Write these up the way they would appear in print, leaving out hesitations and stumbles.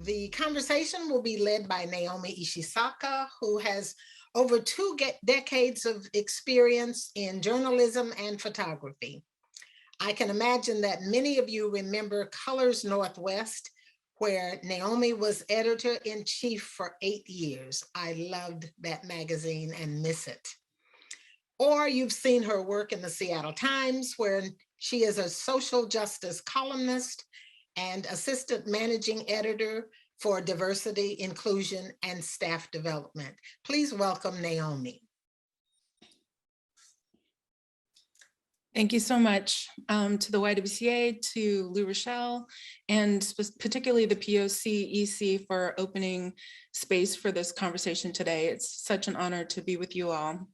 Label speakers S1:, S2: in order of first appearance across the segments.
S1: The conversation will be led by Naomi Ishisaka, who has over two decades of experience in journalism and photography. I can imagine that many of you remember Colors Northwest, where Naomi was editor-in-chief for 8 years. I loved that magazine and miss it. Or you've seen her work in the Seattle Times, where she is a social justice columnist and assistant managing editor for diversity, inclusion, and staff development. Please welcome Naomi.
S2: Thank you so much to the YWCA, to Lou Rochelle, and particularly the POC EC for opening space for this conversation today. It's such an honor to be with you all.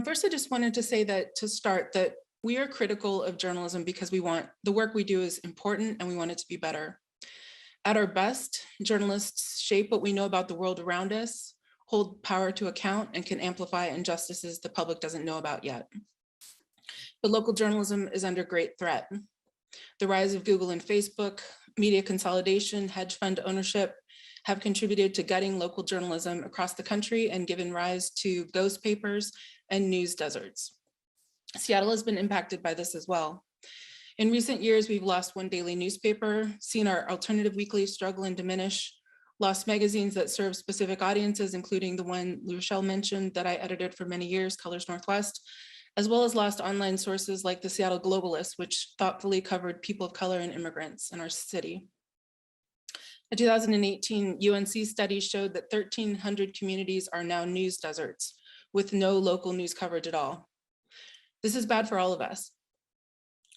S2: First, I just wanted to say that we are critical of journalism because the work we do is important and we want it to be better. At our best, journalists shape what we know about the world around us, hold power to account, and can amplify injustices the public doesn't know about yet. But local journalism is under great threat. The rise of Google and Facebook, media consolidation, hedge fund ownership have contributed to gutting local journalism across the country and given rise to ghost papers and news deserts. Seattle has been impacted by this as well. In recent years, we've lost one daily newspaper, seen our alternative weeklies struggle and diminish, lost magazines that serve specific audiences, including the one Rochelle mentioned that I edited for many years, Colors Northwest, as well as lost online sources like the Seattle Globalist, which thoughtfully covered people of color and immigrants in our city. A 2018 UNC study showed that 1,300 communities are now news deserts with no local news coverage at all. This is bad for all of us.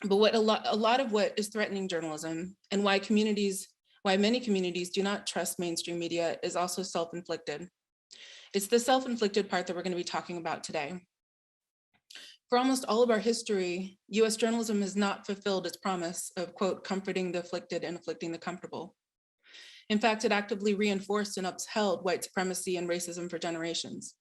S2: But a lot of what is threatening journalism and why many communities do not trust mainstream media is also self-inflicted. It's the self-inflicted part that we're going to be talking about today. For almost all of our history, US journalism has not fulfilled its promise of, quote, comforting the afflicted and afflicting the comfortable. In fact, it actively reinforced and upheld white supremacy and racism for generations.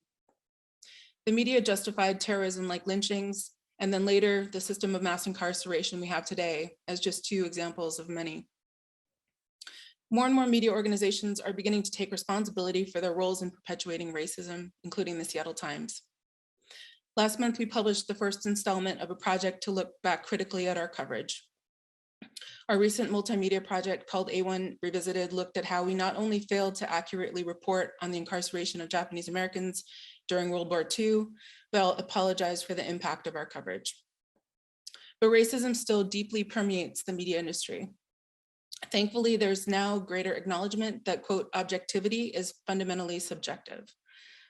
S2: The media justified terrorism like lynchings, and then later the system of mass incarceration we have today as just two examples of many. More and more media organizations are beginning to take responsibility for their roles in perpetuating racism, including the Seattle Times. Last month, we published the first installment of a project to look back critically at our coverage. Our recent multimedia project called A1 Revisited looked at how we not only failed to accurately report on the incarceration of Japanese Americans during World War II, but apologized for the impact of our coverage. But racism still deeply permeates the media industry. Thankfully, there's now greater acknowledgement that, quote, objectivity is fundamentally subjective.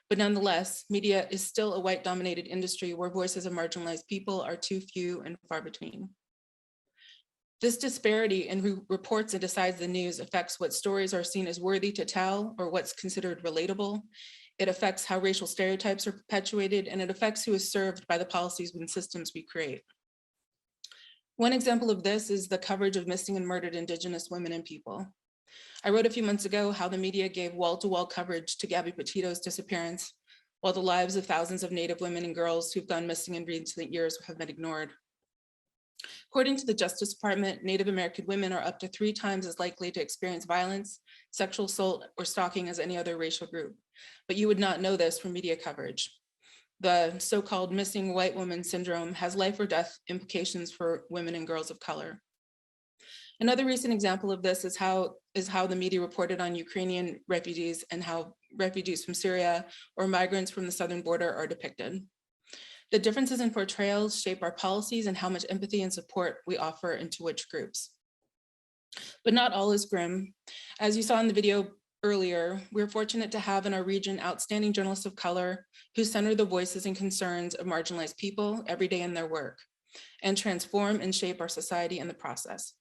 S2: But nonetheless, media is still a white-dominated industry where voices of marginalized people are too few and far between. This disparity in who reports and decides the news affects what stories are seen as worthy to tell or what's considered relatable. It affects how racial stereotypes are perpetuated, and it affects who is served by the policies and systems we create. One example of this is the coverage of missing and murdered Indigenous women and people. I wrote a few months ago how the media gave wall-to-wall coverage to Gabby Petito's disappearance, while the lives of thousands of Native women and girls who've gone missing in recent years have been ignored. According to the Justice Department, Native American women are up to 3 times as likely to experience violence, sexual assault, or stalking as any other racial group. But you would not know this from media coverage. The so-called missing white woman syndrome has life or death implications for women and girls of color. Another recent example of this is how the media reported on Ukrainian refugees and how refugees from Syria or migrants from the southern border are depicted. The differences in portrayals shape our policies and how much empathy and support we offer into which groups. But not all is grim. As you saw in the video earlier, we're fortunate to have in our region outstanding journalists of color who center the voices and concerns of marginalized people every day in their work and transform and shape our society in the process.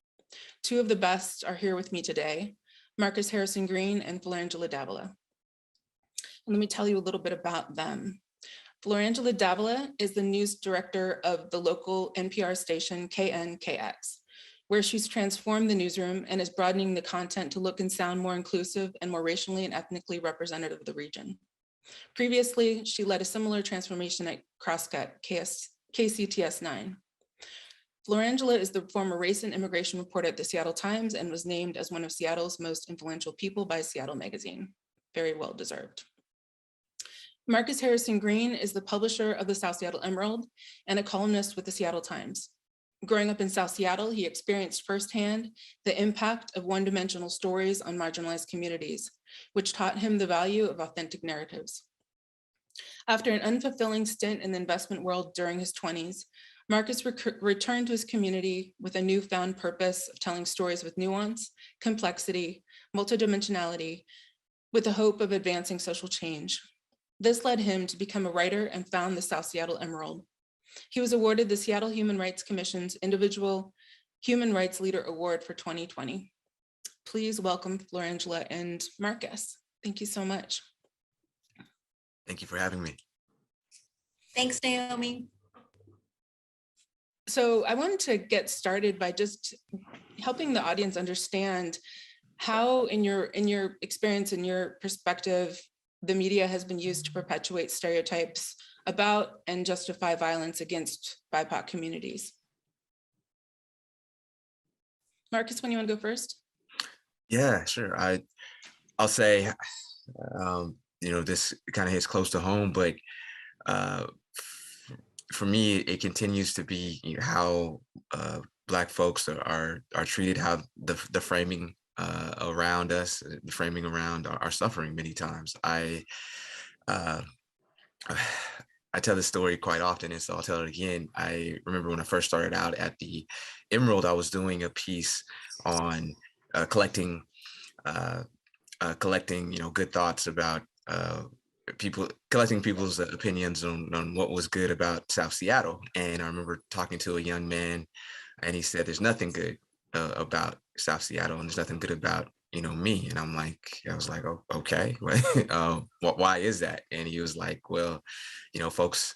S2: 2 of the best are here with me today, Marcus Harrison Green and Florangela Davila. And let me tell you a little bit about them. Florangela Davila is the news director of the local NPR station KNKX, where she's transformed the newsroom and is broadening the content to look and sound more inclusive and more racially and ethnically representative of the region. Previously, she led a similar transformation at Crosscut, KCTS 9. Florangela is the former race and immigration reporter at the Seattle Times and was named as one of Seattle's most influential people by Seattle Magazine. Very well deserved. Marcus Harrison Green is the publisher of the South Seattle Emerald and a columnist with the Seattle Times. Growing up in South Seattle, he experienced firsthand the impact of one-dimensional stories on marginalized communities, which taught him the value of authentic narratives. After an unfulfilling stint in the investment world during his 20s, Marcus returned to his community with a newfound purpose of telling stories with nuance, complexity, multidimensionality, with the hope of advancing social change. This led him to become a writer and found the South Seattle Emerald. He was awarded the Seattle Human Rights Commission's Individual Human Rights Leader Award for 2020. Please welcome Florangela and Marcus. Thank you so much.
S3: Thank you for having me.
S4: Thanks, Naomi.
S2: So I wanted to get started by just helping the audience understand how, in your experience, in your perspective, the media has been used to perpetuate stereotypes about and justify violence against BIPOC communities. Marcus, when you want to go first?
S3: Yeah, sure. I'll say, this kind of hits close to home, but for me, it continues to be how Black folks are treated, how the framing around us, the framing around our suffering many times. I tell this story quite often, and so I'll tell it again. I remember when I first started out at the Emerald, I was doing a piece on collecting, good thoughts about collecting people's opinions on what was good about South Seattle. And I remember talking to a young man, and he said, "There's nothing good about South Seattle, and there's nothing good about me." And I was like, "Oh, okay, why is that?" And he was like, "Well, folks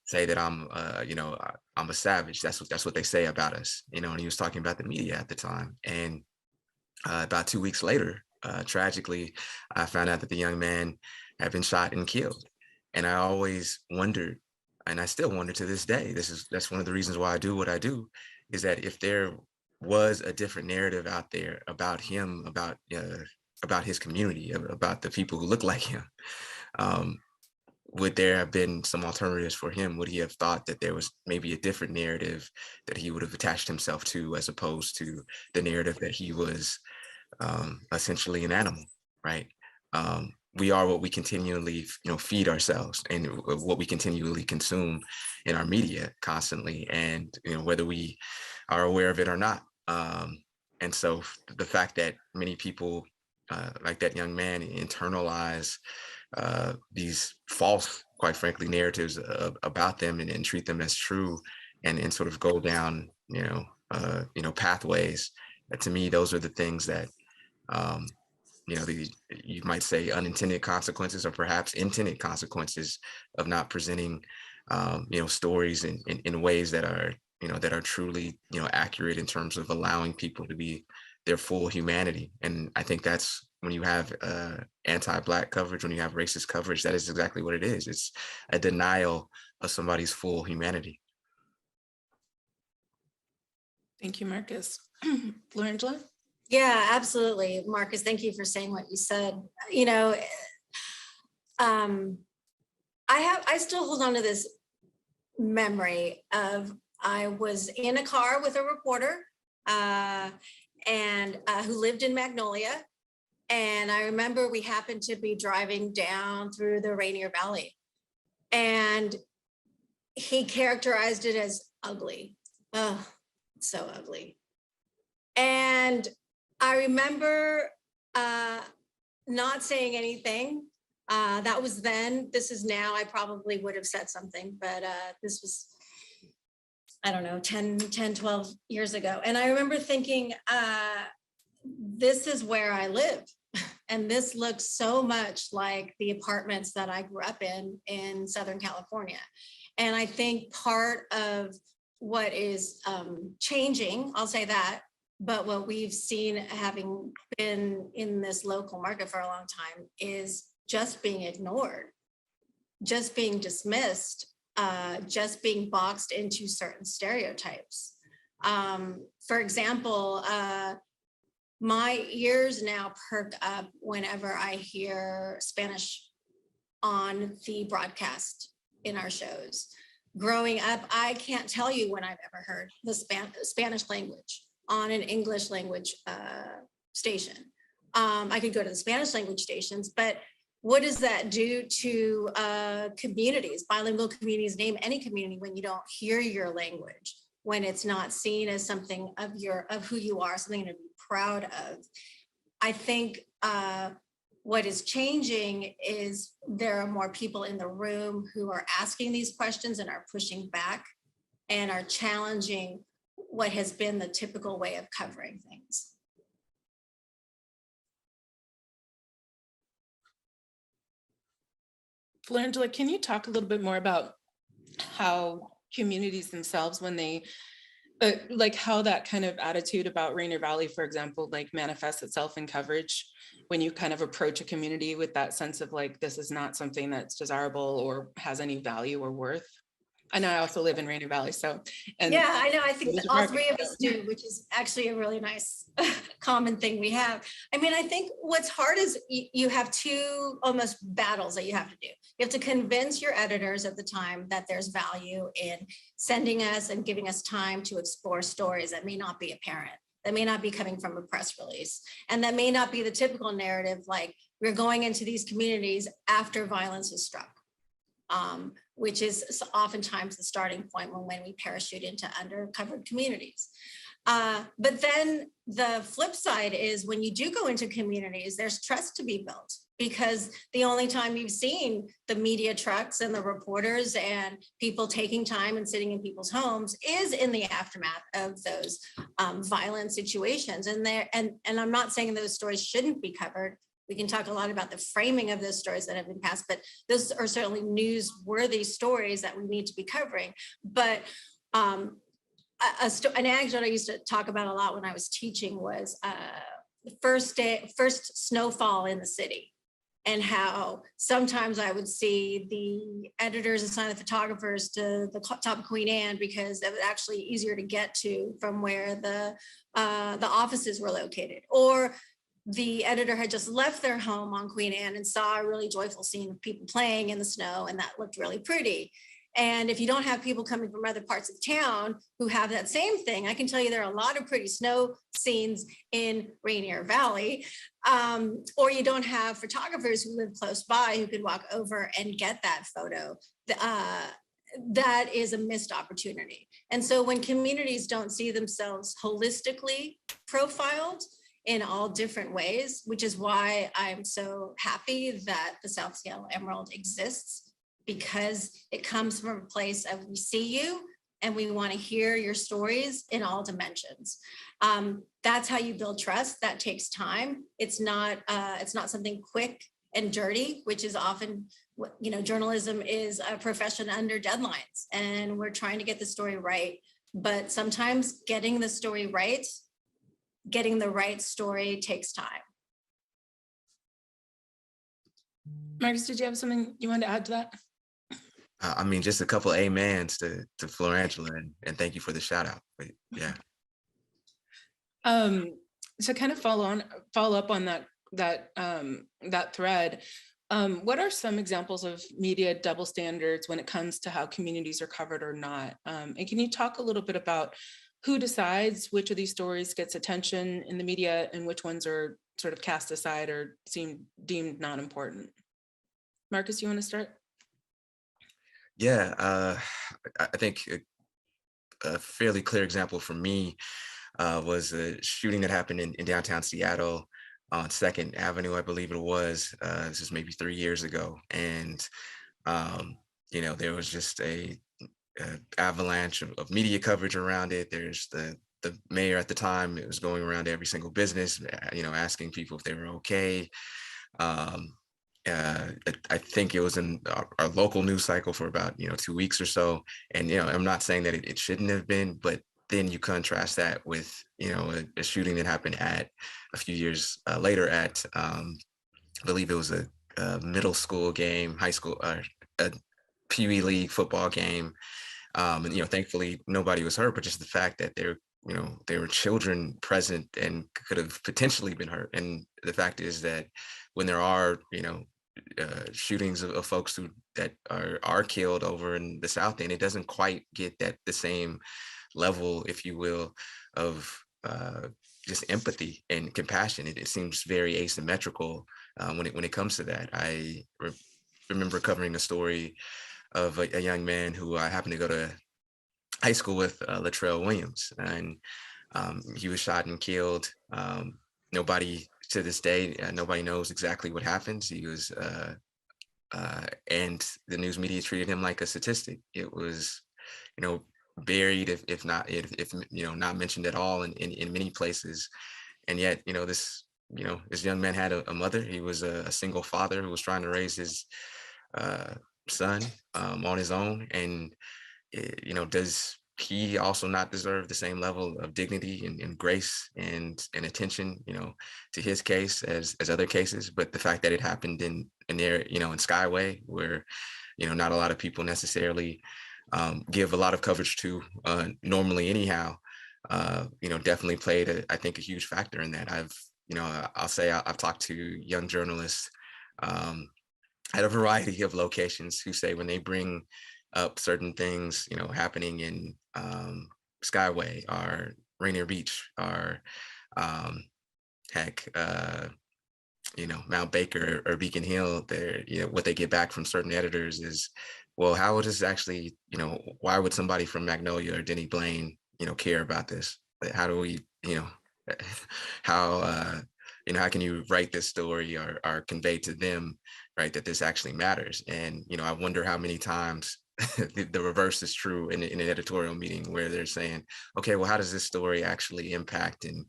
S3: say that I'm a savage. That's what they say about us." And he was talking about the media at the time. And about 2 weeks later, tragically, I found out that the young man had been shot and killed. And I always wondered, and I still wonder to this day, that's one of the reasons why I do what I do, is that if there was a different narrative out there about him, about his community, about the people who look like him, would there have been some alternatives for him? Would he have thought that there was maybe a different narrative that he would have attached himself to, as opposed to the narrative that he was essentially an animal, right? We are what we continually, feed ourselves, and what we continually consume in our media constantly, and whether we are aware of it or not. And so the fact that many people, like that young man, internalize these false, quite frankly, narratives about them, and treat them as true, and sort of go down, pathways. To me, those are the things that, you might say unintended consequences, or perhaps intended consequences, of not presenting, stories in ways that are, that are truly, accurate in terms of allowing people to be their full humanity. And I think that's when you have anti-Black coverage, when you have racist coverage, that is exactly what it is. It's a denial of somebody's full humanity. Thank
S2: you, Marcus. Florangela?
S4: Yeah, absolutely. Marcus, thank you for saying what you said. I still hold on to this memory of, I was in a car with a reporter and who lived in Magnolia. And I remember we happened to be driving down through the Rainier Valley, and he characterized it as ugly. Oh, so ugly. And I remember not saying anything. That was then. This is now. I probably would have said something, but this was, I don't know, 10, 12 years ago. And I remember thinking, this is where I live. And this looks so much like the apartments that I grew up in Southern California. And I think part of what is changing, I'll say that, but what we've seen, having been in this local market for a long time, is just being ignored, just being dismissed, just being boxed into certain stereotypes. For example, my ears now perk up whenever I hear Spanish on the broadcast in our shows. Growing up, I can't tell you when I've ever heard the Spanish language on an English language station. I could go to the Spanish language stations, but what does that do to communities, bilingual communities, name any community, when you don't hear your language, when it's not seen as something of who you are, something to be proud of? I think what is changing is there are more people in the room who are asking these questions and are pushing back and are challenging what has been the typical way of covering things.
S2: Florangela, can you talk a little bit more about how communities themselves, when they, like how that kind of attitude about Rainier Valley, for example, like manifests itself in coverage, when you kind of approach a community with that sense of like, this is not something that's desirable or has any value or worth? I know I also live in Rainier Valley, so. And
S4: yeah, I know, I think that all three of us do, which is actually a really nice common thing we have. I mean, I think what's hard is you have two almost battles that you have to do. You have to convince your editors at the time that there's value in sending us and giving us time to explore stories that may not be apparent, that may not be coming from a press release, and that may not be the typical narrative, like we're going into these communities after violence is struck. Which is oftentimes the starting point when we parachute into undercovered communities. But then the flip side is when you do go into communities, there's trust to be built, because the only time you've seen the media trucks and the reporters and people taking time and sitting in people's homes is in the aftermath of those violent situations. And I'm not saying those stories shouldn't be covered. We can talk a lot about the framing of those stories that have been passed, but those are certainly newsworthy stories that we need to be covering. But an anecdote I used to talk about a lot when I was teaching was the first snowfall in the city, and how sometimes I would see the editors assign the photographers to the top of Queen Anne because it was actually easier to get to from where the offices were located, or the editor had just left their home on Queen Anne and saw a really joyful scene of people playing in the snow, and that looked really pretty. And if you don't have people coming from other parts of town who have that same thing, I can tell you there are a lot of pretty snow scenes in Rainier Valley, or you don't have photographers who live close by who could walk over and get that photo. That is a missed opportunity. And so when communities don't see themselves holistically profiled in all different ways, which is why I'm so happy that the South Seattle Emerald exists, because it comes from a place of we see you and we want to hear your stories in all dimensions. That's how you build trust. That takes time. It's not something quick and dirty, which is often, journalism is a profession under deadlines, and we're trying to get the story right. But sometimes getting the story right, getting the right story takes time.
S2: Marcus, did you have something you wanted to add to that?
S3: I mean, just a couple of amens to Florangela, and thank you for the shout out. But yeah.
S2: To kind of follow up on that thread, what are some examples of media double standards when it comes to how communities are covered or not? And can you talk a little bit about who decides which of these stories gets attention in the media and which ones are sort of cast aside or deemed not important? Marcus, you want to start?
S3: Yeah, I think a fairly clear example for me was a shooting that happened in downtown Seattle on 2nd Avenue, I believe it was. This is maybe 3 years ago. And, there was just a avalanche of media coverage around it. There's the mayor at the time. It was going around every single business, asking people if they were okay. I think it was in our local news cycle for about 2 weeks or so. And I'm not saying that it shouldn't have been, but then you contrast that with a shooting that happened at a few years later at I believe it was a middle school game, high school, a Pee Wee League football game. And thankfully nobody was hurt, but just the fact that there there were children present and could have potentially been hurt. And the fact is that when there are, shootings of folks that are killed over in the South End, it doesn't quite get the same level, if you will, of just empathy and compassion. It seems very asymmetrical when it comes to that. I remember covering a story of a young man who I happened to go to high school with, Latrell Williams, and he was shot and killed. Nobody to this day, nobody knows exactly what happened. He was, and the news media treated him like a statistic. It was, buried, if not not mentioned at all in many places. And yet, this young man had a mother. He was a single father who was trying to raise his son on his own. And does he also not deserve the same level of dignity and grace and attention, to his case as other cases? But the fact that it happened in there, in Skyway, where, not a lot of people necessarily give a lot of coverage to normally anyhow, definitely played, I think, a huge factor in that. I'll say I've talked to young journalists at a variety of locations who say when they bring up certain things, happening in Skyway or Rainier Beach or Mount Baker or Beacon Hill, what they get back from certain editors is, well, how would this actually, why would somebody from Magnolia or Denny Blaine, care about this? How do we, how can you write this story or convey to them, right, that this actually matters? And, I wonder how many times the reverse is true in an editorial meeting where they're saying, okay, well, how does this story actually impact and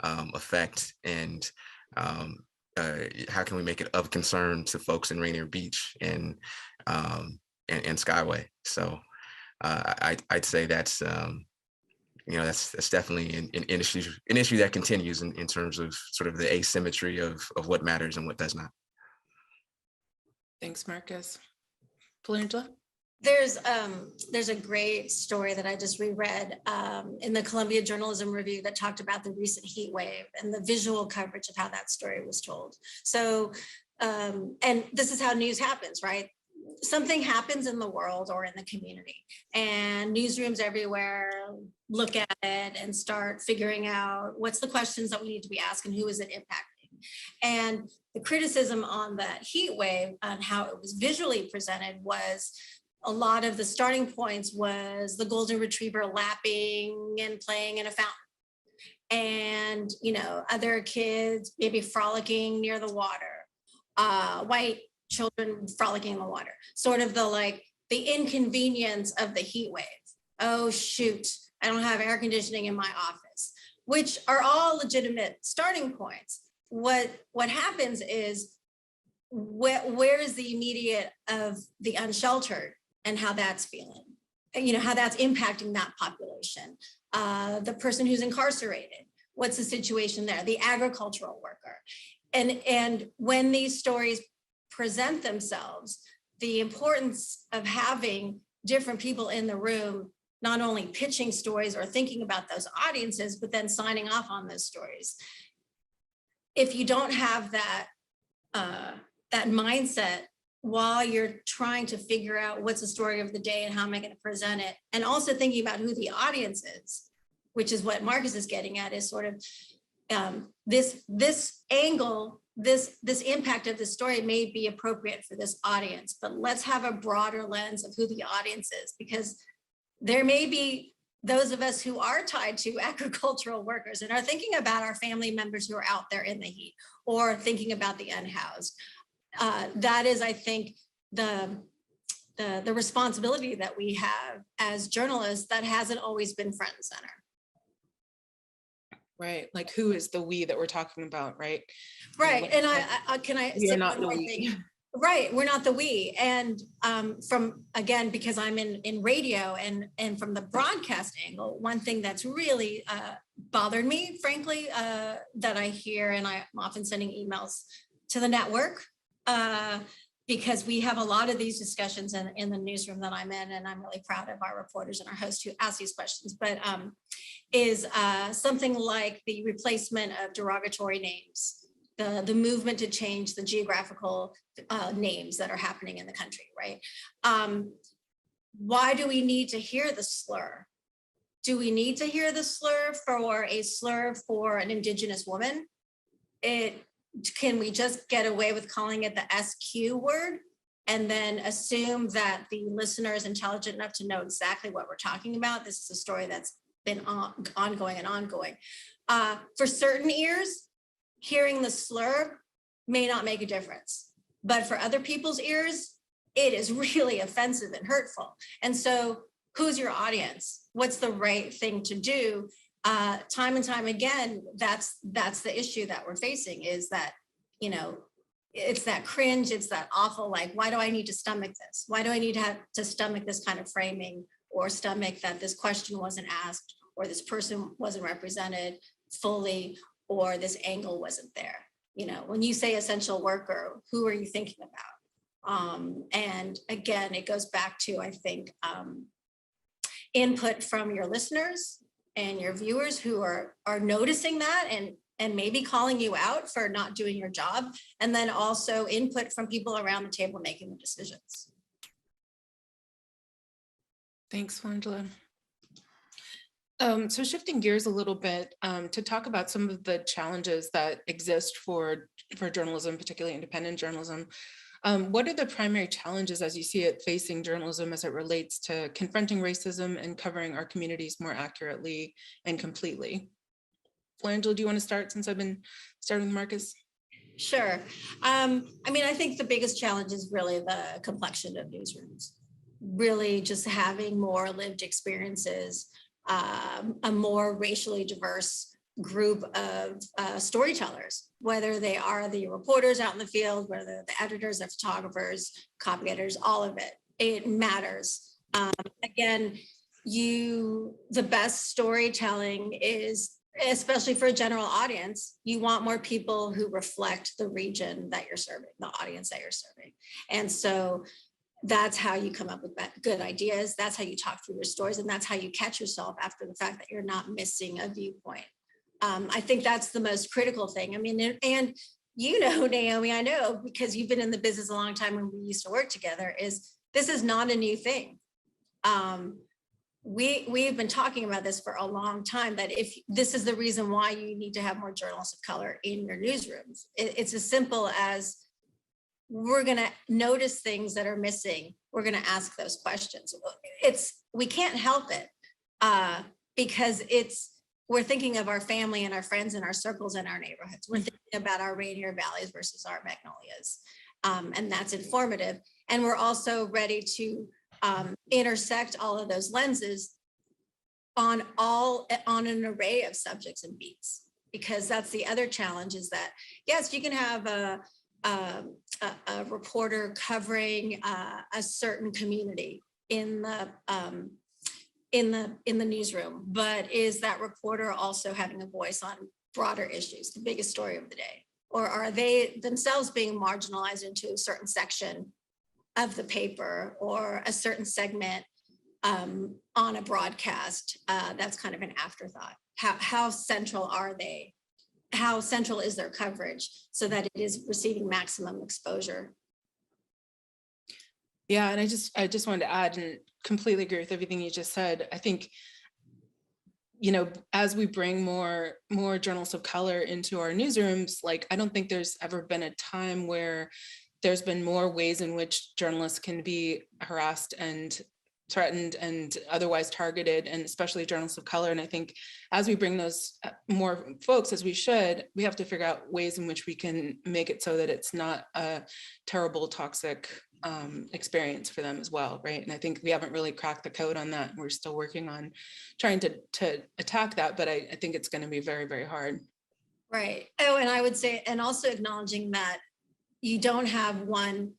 S3: affect, and how can we make it of concern to folks in Rainier Beach and Skyway? So I'd say that's that's definitely an issue that continues in terms of sort of the asymmetry of what matters and what does not.
S2: Thanks, Marcus. Florangela?
S4: There's a great story that I just reread in the Columbia Journalism Review that talked about the recent heat wave and the visual coverage of how that story was told. So, and this is how news happens, right? Something happens in the world or in the community, and newsrooms everywhere look at it and start figuring out what's the questions that we need to be asking, who is it impacting? And the criticism on that heat wave and how it was visually presented was, a lot of the starting points was the golden retriever lapping and playing in a fountain, and other kids maybe frolicking near the water, white children frolicking in the water, sort of the inconvenience of the heat wave. Oh shoot, I don't have air conditioning in my office, which are all legitimate starting points. What happens is, where is the immediate of the unsheltered and how that's feeling, how that's impacting that population, the person who's incarcerated, what's the situation there, the agricultural worker. And when these stories present themselves, the importance of having different people in the room, not only pitching stories or thinking about those audiences, but then signing off on those stories. If you don't have that mindset while you're trying to figure out what's the story of the day and how am I going to present it, and also thinking about who the audience is, which is what Marcus is getting at, is sort of this angle, this impact of the story may be appropriate for this audience, but let's have a broader lens of who the audience is, because there may be those of us who are tied to agricultural workers and are thinking about our family members who are out there in the heat, or thinking about the unhoused. That is, I think, the responsibility that we have as journalists that hasn't always been front and center.
S2: Right, like who is the we that we're talking about, right?
S4: Right, and I
S2: You're not the we.
S4: Right, we're not the we. And again, because I'm in radio and from the broadcast angle, one thing that's really bothered me, frankly, that I hear, and I'm often sending emails to the network, because we have a lot of these discussions in the newsroom that I'm in, and I'm really proud of our reporters and our hosts who ask these questions, but is something like the replacement of derogatory names, the movement to change the geographical names that are happening in the country, right? Why do we need to hear the slur? Do we need to hear the slur for an Indigenous woman? Can we just get away with calling it the SQ word and then assume that the listener is intelligent enough to know exactly what we're talking about? This is a story that's been ongoing and ongoing. For certain ears, hearing the slur may not make a difference, but for other people's ears, it is really offensive and hurtful. And so who's your audience? What's the right thing to do? Time and time again, that's the issue that we're facing, is that, you know, it's that cringe, it's that awful, like, why do I need to stomach this? Why do I need to have to stomach this kind of framing, or stomach that this question wasn't asked, or this person wasn't represented fully, or this angle wasn't there? You know, when you say essential worker, who are you thinking about? And again, it goes back to, I think, input from your listeners and your viewers who are noticing that and maybe calling you out for not doing your job, and then also input from people around the table making the decisions.
S2: Thanks, Florangela. So shifting gears a little bit to talk about some of the challenges that exist for journalism, particularly independent journalism. What are the primary challenges as you see it facing journalism as it relates to confronting racism and covering our communities more accurately and completely? Florangela, do you want to start, since I've been starting with Marcus?
S4: Sure. I mean, I think the biggest challenge is really the complexion of newsrooms, really just having more lived experiences, a more racially diverse group of storytellers, whether they are the reporters out in the field, whether they're the editors, the photographers, copy editors, all of it. It matters. Again, the best storytelling is, especially for a general audience, you want more people who reflect the region that you're serving, the audience that you're serving. And so that's how you come up with good ideas. That's how you talk through your stories. And that's how you catch yourself after the fact that you're not missing a viewpoint. I think that's the most critical thing. I mean, and you know, Naomi, I know because you've been in the business a long time and we used to work together, this is not a new thing. We've been talking about this for a long time, that if this is the reason why you need to have more journalists of color in your newsrooms. It's as simple as, we're going to notice things that are missing. We're going to ask those questions. We can't help it because we're thinking of our family and our friends and our circles and our neighborhoods. We're thinking about our Rainier Valleys versus our Magnolias. And that's informative. And we're also ready to intersect all of those lenses on an array of subjects and beats, because that's the other challenge, is that, yes, you can have a reporter covering a certain community in the newsroom, but is that reporter also having a voice on broader issues, the biggest story of the day? Or are they themselves being marginalized into a certain section of the paper or a certain segment on a broadcast? That's kind of an afterthought. How central are they? How central is their coverage so that it is receiving maximum exposure?
S2: Yeah, and I just wanted to add, and completely agree with everything you just said. I think, you know, as we bring more journalists of color into our newsrooms, like, I don't think there's ever been a time where there's been more ways in which journalists can be harassed and threatened and otherwise targeted, and especially journalists of color. And I think as we bring those more folks, as we should, we have to figure out ways in which we can make it so that it's not a terrible, toxic experience for them as well, right? And I think we haven't really cracked the code on that. We're still working on trying to attack that, but I think it's going to be very, very hard.
S4: Right. Oh, and I would say, and also acknowledging that you don't have one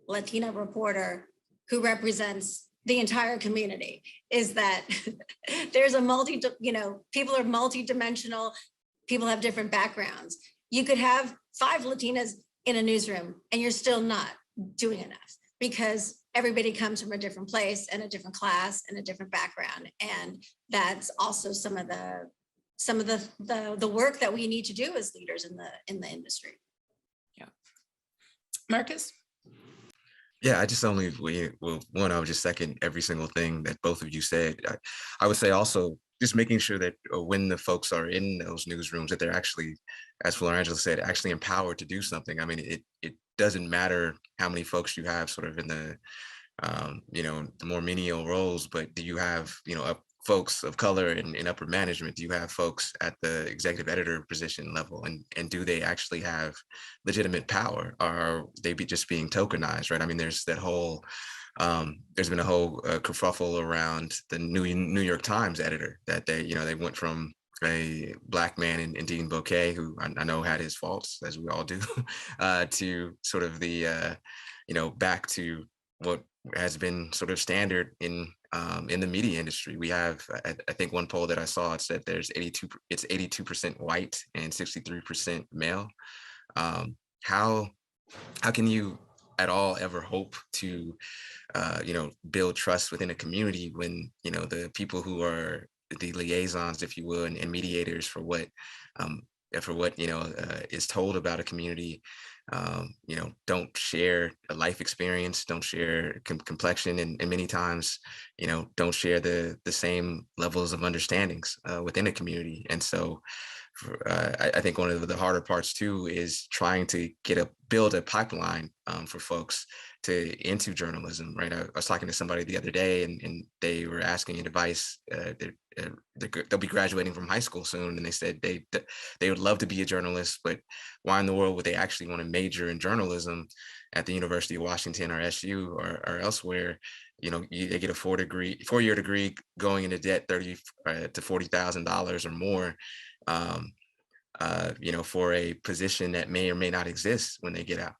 S4: Latina reporter who represents the entire community, is that there's people are multidimensional, people have different backgrounds. You could have 5 Latinas in a newsroom and you're still not doing enough, because everybody comes from a different place and a different class and a different background. And that's also some of the work that we need to do as leaders in the industry.
S2: Yeah. Marcus?
S3: Yeah, I just only, well, one, I would just second every single thing that both of you said. I would say also just making sure that when the folks are in those newsrooms, that they're actually, as Florangela said, actually empowered to do something. I mean, it doesn't matter how many folks you have sort of in the, the more menial roles, but do you have, folks of color in upper management? Do you have folks at the executive editor position level? And do they actually have legitimate power? Or are they just being tokenized, right? I mean, there's that whole, there's been a whole kerfuffle around the New York Times editor that they went from a Black man in Dean Bouquet, who I know had his faults, as we all do, to sort of the, back to what has been sort of standard in the media industry. We have, I think one poll that I saw, it said it's 82% white and 63% male. How can you at all ever hope to, build trust within a community when, the people who are the liaisons, if you will, and mediators for what, is told about a community, don't share a life experience, don't share complexion, and many times, don't share the same levels of understandings within a community. And so I think one of the harder parts too is trying to build a pipeline for folks into journalism, right? I was talking to somebody the other day, and they were asking advice. They'll be graduating from high school soon, and they said they would love to be a journalist, but why in the world would they actually want to major in journalism at the University of Washington or SU or elsewhere? They get a 4-year degree, going into debt $30,000 to $40,000 or more, for a position that may or may not exist when they get out.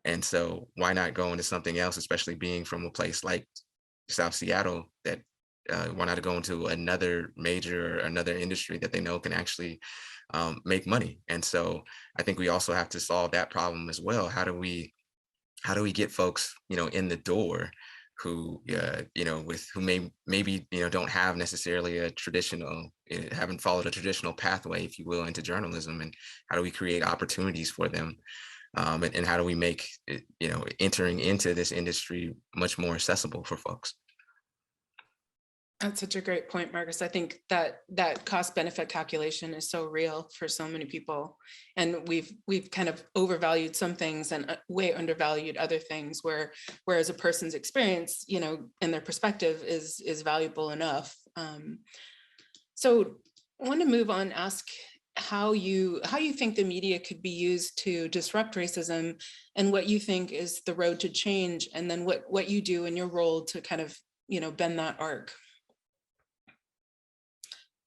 S3: And so why not go into something else, especially being from a place like South Seattle, that why not go into another major or another industry that they know can actually make money? And so I think we also have to solve that problem as well. How do we get folks, in the door who, who maybe, don't have necessarily a traditional, haven't followed a traditional pathway, if you will, into journalism, and how do we create opportunities for them? And how do we make it, entering into this industry much more accessible for folks?
S2: That's such a great point, Marcus. I think that cost benefit calculation is so real for so many people, and we've kind of overvalued some things and way undervalued other things. Whereas a person's experience, and their perspective is valuable enough. So I want to move on, ask how you think the media could be used to disrupt racism, and what you think is the road to change, and then what you do in your role to kind of, bend that arc.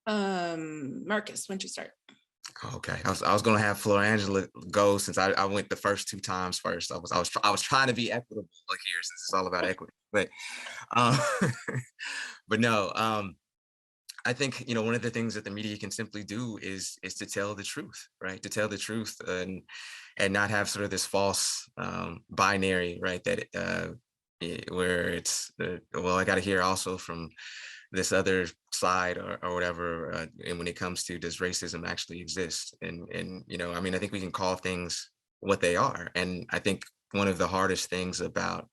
S2: Marcus, why don't you start?
S3: Okay, I was going to have Florangela go, since I went the first 2 times first. I was trying to be equitable here, since it's all about equity, but but no. I think, one of the things that the media can simply do is to tell the truth, right? To tell the truth and not have sort of this false binary, right? That where it's well, I got to hear also from this other side or whatever. And when it comes to, does racism actually exist? And I mean, I think we can call things what they are. And I think one of the hardest things about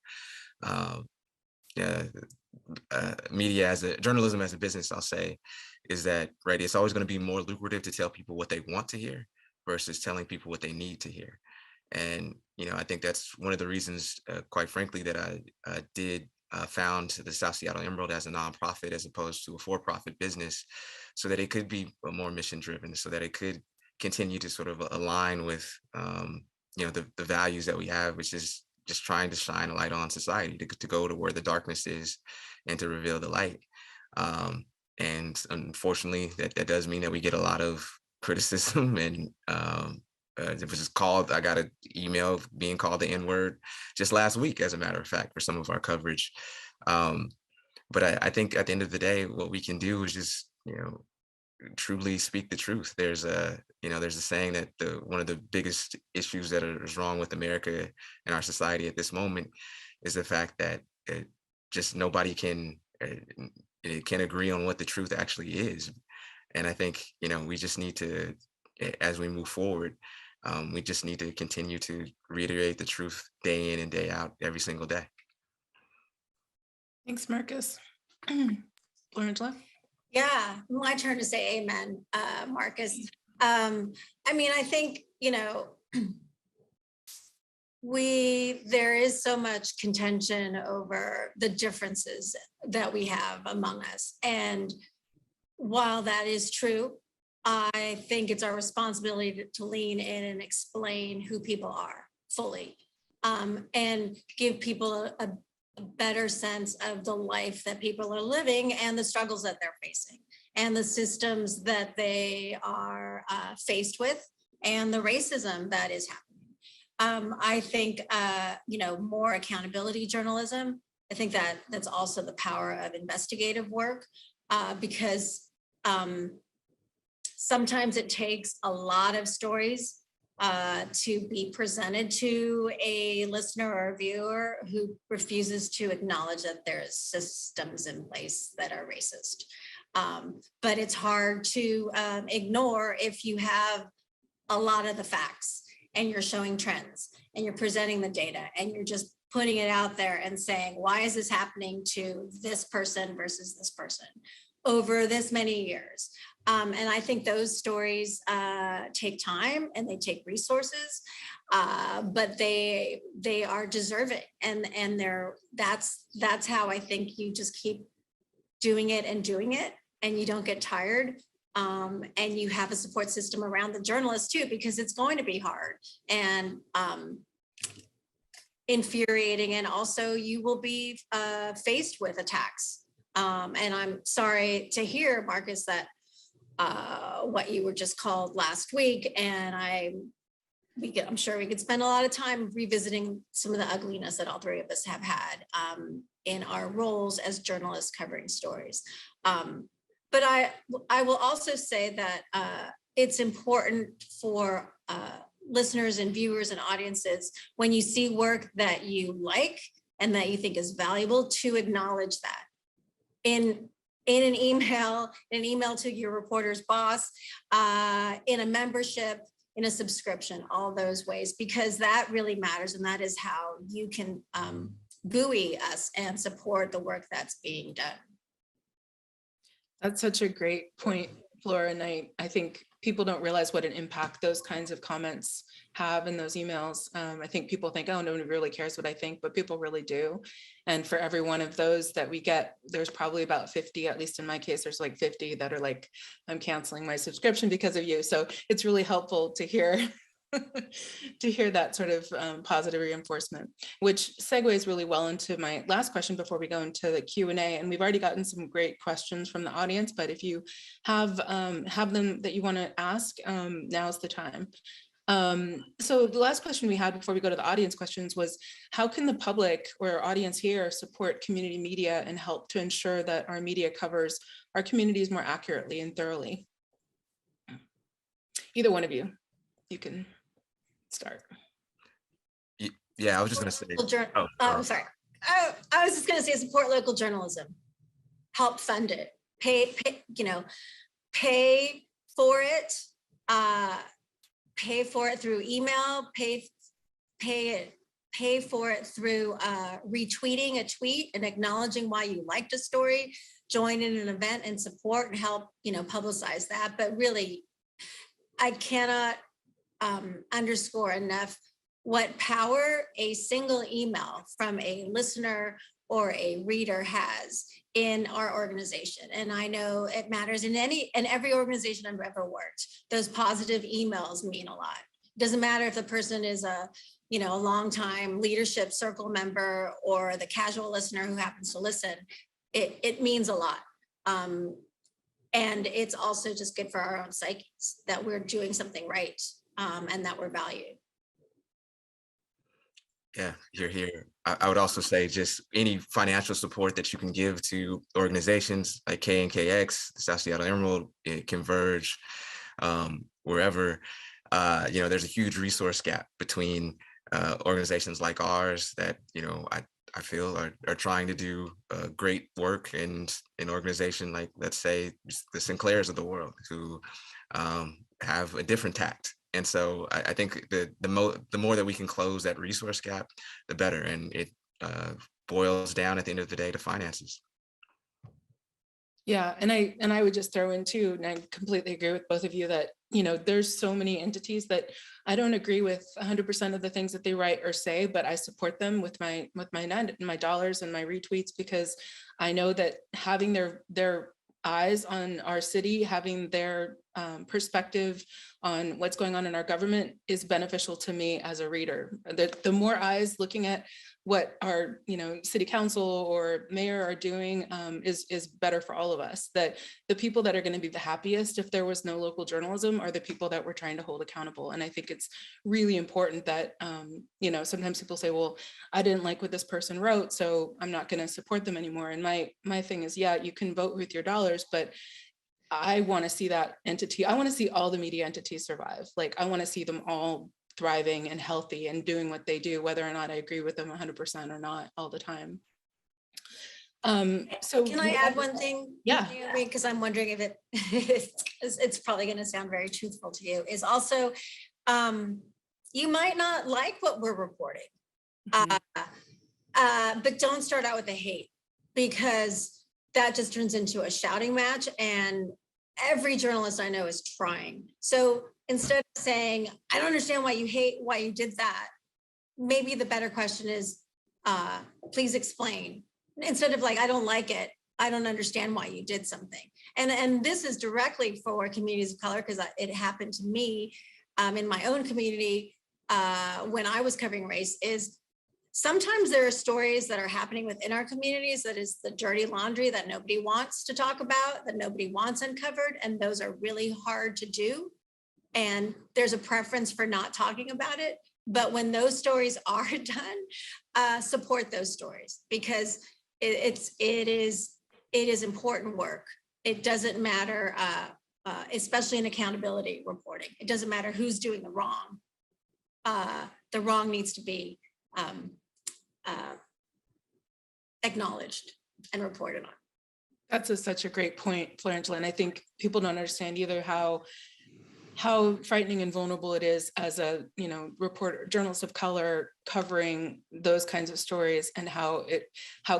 S3: media journalism as a business, I'll say, is that, right, it's always going to be more lucrative to tell people what they want to hear versus telling people what they need to hear. And I think that's one of the reasons, quite frankly, that I did found the South Seattle Emerald as a nonprofit as opposed to a for-profit business, so that it could be more mission driven, so that it could continue to sort of align with the values that we have, which is just trying to shine a light on society, to go to where the darkness is and to reveal the light. And unfortunately, that does mean that we get a lot of criticism. And it was just called, I got an email being called the N-word just last week, as a matter of fact, for some of our coverage. But I think at the end of the day, what we can do is just, truly speak the truth. There's a, there's a saying that one of the biggest issues that is wrong with America and our society at this moment is the fact that just nobody can agree on what the truth actually is. And I think, we just need to, as we move forward, we just need to continue to reiterate the truth day in and day out, every single day.
S2: Thanks, Marcus. Florangela?
S4: Yeah, my turn to say amen, Marcus. I mean, I think, there is so much contention over the differences that we have among us. And while that is true, I think it's our responsibility to lean in and explain who people are fully, and give people a better sense of the life that people are living and the struggles that they're facing and the systems that they are faced with and the racism that is happening. I think, more accountability journalism. I think that's also the power of investigative work, because sometimes it takes a lot of stories to be presented to a listener or a viewer who refuses to acknowledge that there's systems in place that are racist. But it's hard to ignore if you have a lot of the facts and you're showing trends and you're presenting the data and you're just putting it out there and saying, why is this happening to this person versus this person over this many years? And I think those stories take time and they take resources, but they are deserving, and that's how I think you just keep doing it, and you don't get tired, and you have a support system around the journalists too, because it's going to be hard and infuriating, and also you will be faced with attacks. And I'm sorry to hear, Marcus, that what you were just called last week, and I'm sure we could spend a lot of time revisiting some of the ugliness that all three of us have had in our roles as journalists covering stories. But I will also say that it's important for listeners and viewers and audiences, when you see work that you like and that you think is valuable, to acknowledge that in an email to your reporter's boss, in a membership, in a subscription, all those ways, because that really matters. And that is how you can buoy us and support the work that's being done.
S2: That's such a great point, Flora. And I think people don't realize what an impact those kinds of comments have in those emails. I think people think, oh, nobody really cares what I think, but people really do. And for every one of those that we get, there's probably about 50, at least in my case, there's like 50 that are like, I'm canceling my subscription because of you. So it's really helpful to hear to hear that sort of positive reinforcement, which segues really well into my last question before we go into the Q&A. And we've already gotten some great questions from the audience, but if you have them that you want to ask, now's the time. So the last question we had before we go to the audience questions was, how can the public or our audience here support community media and help to ensure that our media covers our communities more accurately and thoroughly? Either one of you can start.
S3: Yeah, I was just going to say.
S4: I'm sorry. I was just going to say support local journalism. Help fund it. Pay for it. Pay for it through email. Pay for it through retweeting a tweet and acknowledging why you liked a story. Join in an event and support and help publicize that. But really, I cannot underscore enough what power a single email from a listener or a reader has in our organization. And I know it matters in every organization I've ever worked. Those positive emails mean a lot. It doesn't matter if the person is a longtime leadership circle member or the casual listener who happens to listen. It means a lot. And it's also just good for our own psyches that we're doing something right, and that we're valued.
S3: Yeah, you're here. I would also say just any financial support that you can give to organizations like K and KX, the South Seattle Emerald, Converge, wherever, there's a huge resource gap between organizations like ours that, I feel are trying to do great work, and an organization like, let's say, the Sinclairs of the world, who have a different tact. And so I think the more that we can close that resource gap, the better. And it boils down at the end of the day to finances.
S2: Yeah, and I would just throw in too, and I completely agree with both of you that, there's so many entities that I don't agree with 100% of the things that they write or say, but I support them with my dollars and my retweets, because I know that having their eyes on our city, having their perspective on what's going on in our government is beneficial to me as a reader. The more eyes looking at what our city council or mayor are doing is better for all of us. That the people that are going to be the happiest if there was no local journalism are the people that we're trying to hold accountable. And I think it's really important that sometimes people say, well, I didn't like what this person wrote, so I'm not going to support them anymore. And my thing is, yeah, you can vote with your dollars, but I want to see that entity. I want to see all the media entities survive. Like, I want to see them all thriving and healthy and doing what they do, whether or not I agree with them 100% or not all the time. So
S4: can I add one thing?
S2: Yeah.
S4: Because I'm wondering if it's probably going to sound very truthful to you, is also you might not like what we're reporting, but don't start out with the hate, because that just turns into a shouting match, and every journalist I know is trying. So instead of saying, I don't understand why you did that, maybe the better question is, please explain. Instead of like, I don't like it, I don't understand why you did something. And this is directly for communities of color, because it happened to me in my own community when I was covering race. Is sometimes there are stories that are happening within our communities that is the dirty laundry that nobody wants to talk about, that nobody wants uncovered, and those are really hard to do. And there's a preference for not talking about it. But when those stories are done, support those stories, because it is important work. It doesn't matter, especially in accountability reporting. It doesn't matter who's doing the wrong. The wrong needs to be acknowledged and reported on.
S2: That's such a great point, Florangela. And I think people don't understand either how frightening and vulnerable it is as a reporter, journalist of color, covering those kinds of stories, and how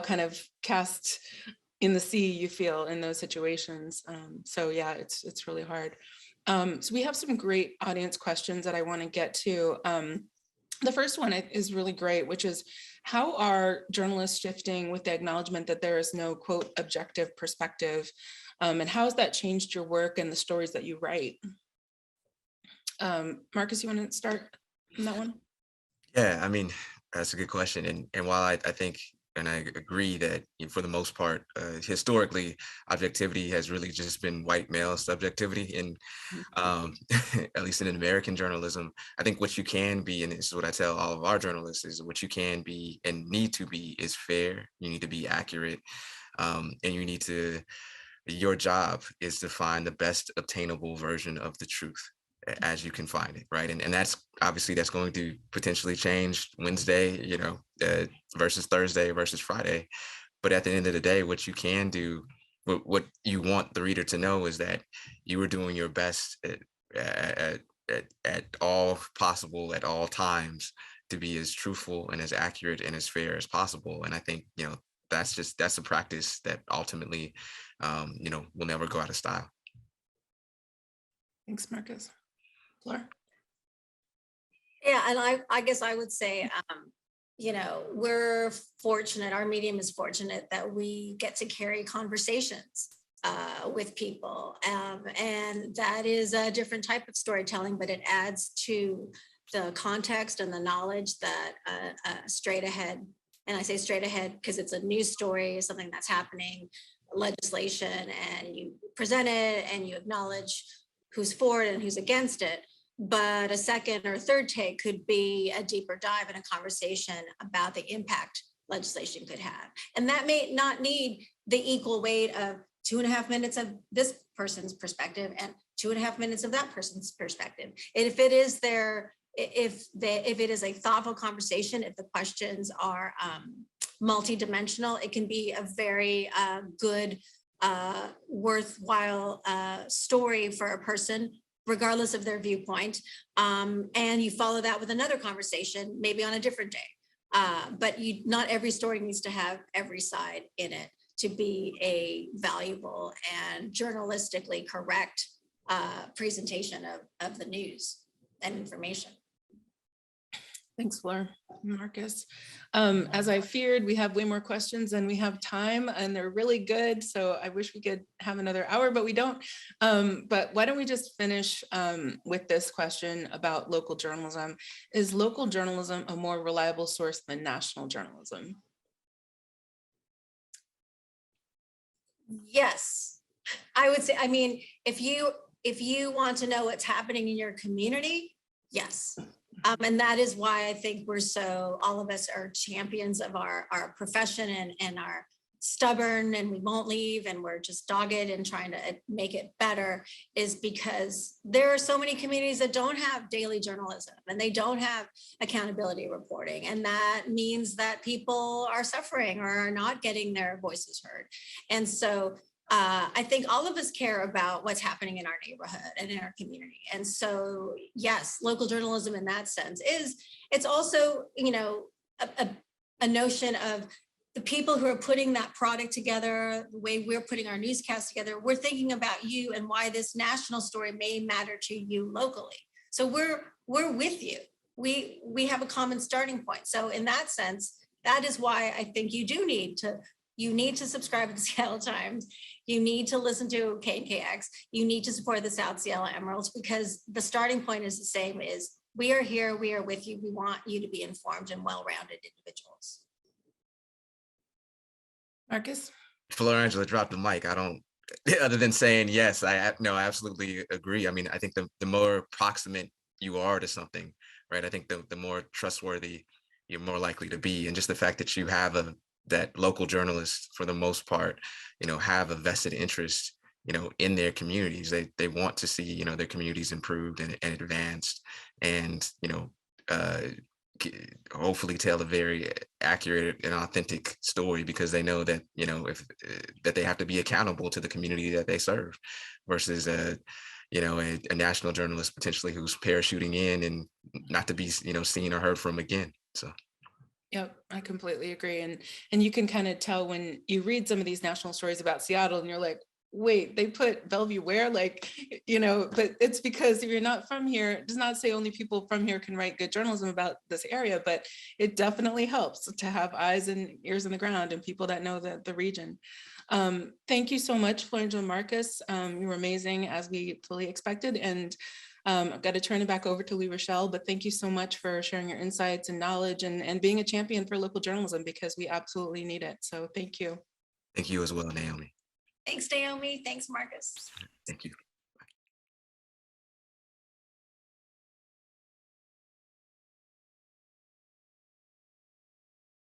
S2: kind of cast in the sea you feel in those situations. So yeah, it's really hard. So we have some great audience questions that I want to get to. The first one is really great, which is, how are journalists shifting with the acknowledgement that there is no, quote, objective perspective? And how has that changed your work and the stories that you write? Marcus, you want to start on that one?
S3: Yeah, I mean, that's a good question. And while I think, and I agree that for the most part, historically, objectivity has really just been white male subjectivity. And at least in American journalism, I think what you can be, and this is what I tell all of our journalists, is what you can be and need to be is fair. You need to be accurate. And your job is to find the best obtainable version of the truth as you can find it, right? And that's obviously, that's going to potentially change Wednesday, versus Thursday versus Friday. But at the end of the day, what you can do, what you want the reader to know, is that you are doing your best at all possible, at all times, to be as truthful and as accurate and as fair as possible. And I think, that's a practice that ultimately, will never go out of style.
S2: Thanks, Marcus. Flora?
S4: Yeah, and I guess I would say, we're fortunate, our medium is fortunate that we get to carry conversations with people. And that is a different type of storytelling, but it adds to the context and the knowledge that straight ahead, and I say straight ahead because it's a news story, something that's happening, legislation, and you present it and you acknowledge who's for it and who's against it. but a second or third take could be a deeper dive in a conversation about the impact legislation could have. And that may not need the equal weight of 2.5 minutes of this person's perspective and 2.5 minutes of that person's perspective. And if it is if it is a thoughtful conversation, if the questions are multidimensional, it can be a very good, worthwhile story for a person, regardless of their viewpoint. And you follow that with another conversation, maybe on a different day. But not every story needs to have every side in it to be a valuable and journalistically correct presentation of the news and information.
S2: Thanks, Fleur. Marcus. As I feared, we have way more questions than we have time, and they're really good. So I wish we could have another hour, but we don't. But why don't we just finish with this question about local journalism? Is local journalism a more reliable source than national journalism?
S4: Yes, I would say, I mean, if you want to know what's happening in your community, yes. And that is why I think all of us are champions of our profession and are stubborn and we won't leave and we're just dogged and trying to make it better, is because there are so many communities that don't have daily journalism and they don't have accountability reporting. And that means that people are suffering or are not getting their voices heard. And so I think all of us care about what's happening in our neighborhood and in our community. And so, yes, local journalism in that sense it's also, a notion of the people who are putting that product together, the way we're putting our newscast together, we're thinking about you and why this national story may matter to you locally. So we're with you. We have a common starting point. So in that sense, that is why I think you need to subscribe to the Seattle Times. You need to listen to KNKX. You need to support the South Seattle Emeralds, because the starting point is the same: is we are here, we are with you. We want you to be informed and well-rounded individuals.
S2: Marcus?
S3: Florangela dropped the mic. I don't, other than saying yes, I absolutely agree. I mean, I think the more proximate you are to something, right? I think the more trustworthy you're more likely to be. And just the fact that you have that local journalists, for the most part, have a vested interest, in their communities. They want to see, their communities improved and advanced, and, hopefully tell a very accurate and authentic story, because they know that, that they have to be accountable to the community that they serve, versus a national journalist potentially who's parachuting in and not to be, seen or heard from again. So.
S2: Yep, I completely agree. And you can kind of tell when you read some of these national stories about Seattle and you're like, wait, they put Bellevue where? Like, but it's because if you're not from here, it does not say only people from here can write good journalism about this area, but it definitely helps to have eyes and ears on the ground and people that know the region. Thank you so much, Florangela and Marcus. You were amazing, as we fully expected. And I've got to turn it back over to Lee Rochelle, but thank you so much for sharing your insights and knowledge and being a champion for local journalism, because we absolutely need it. So thank you.
S3: Thank you as well, Naomi.
S4: Thanks, Naomi. Thanks, Marcus.
S3: Thank you.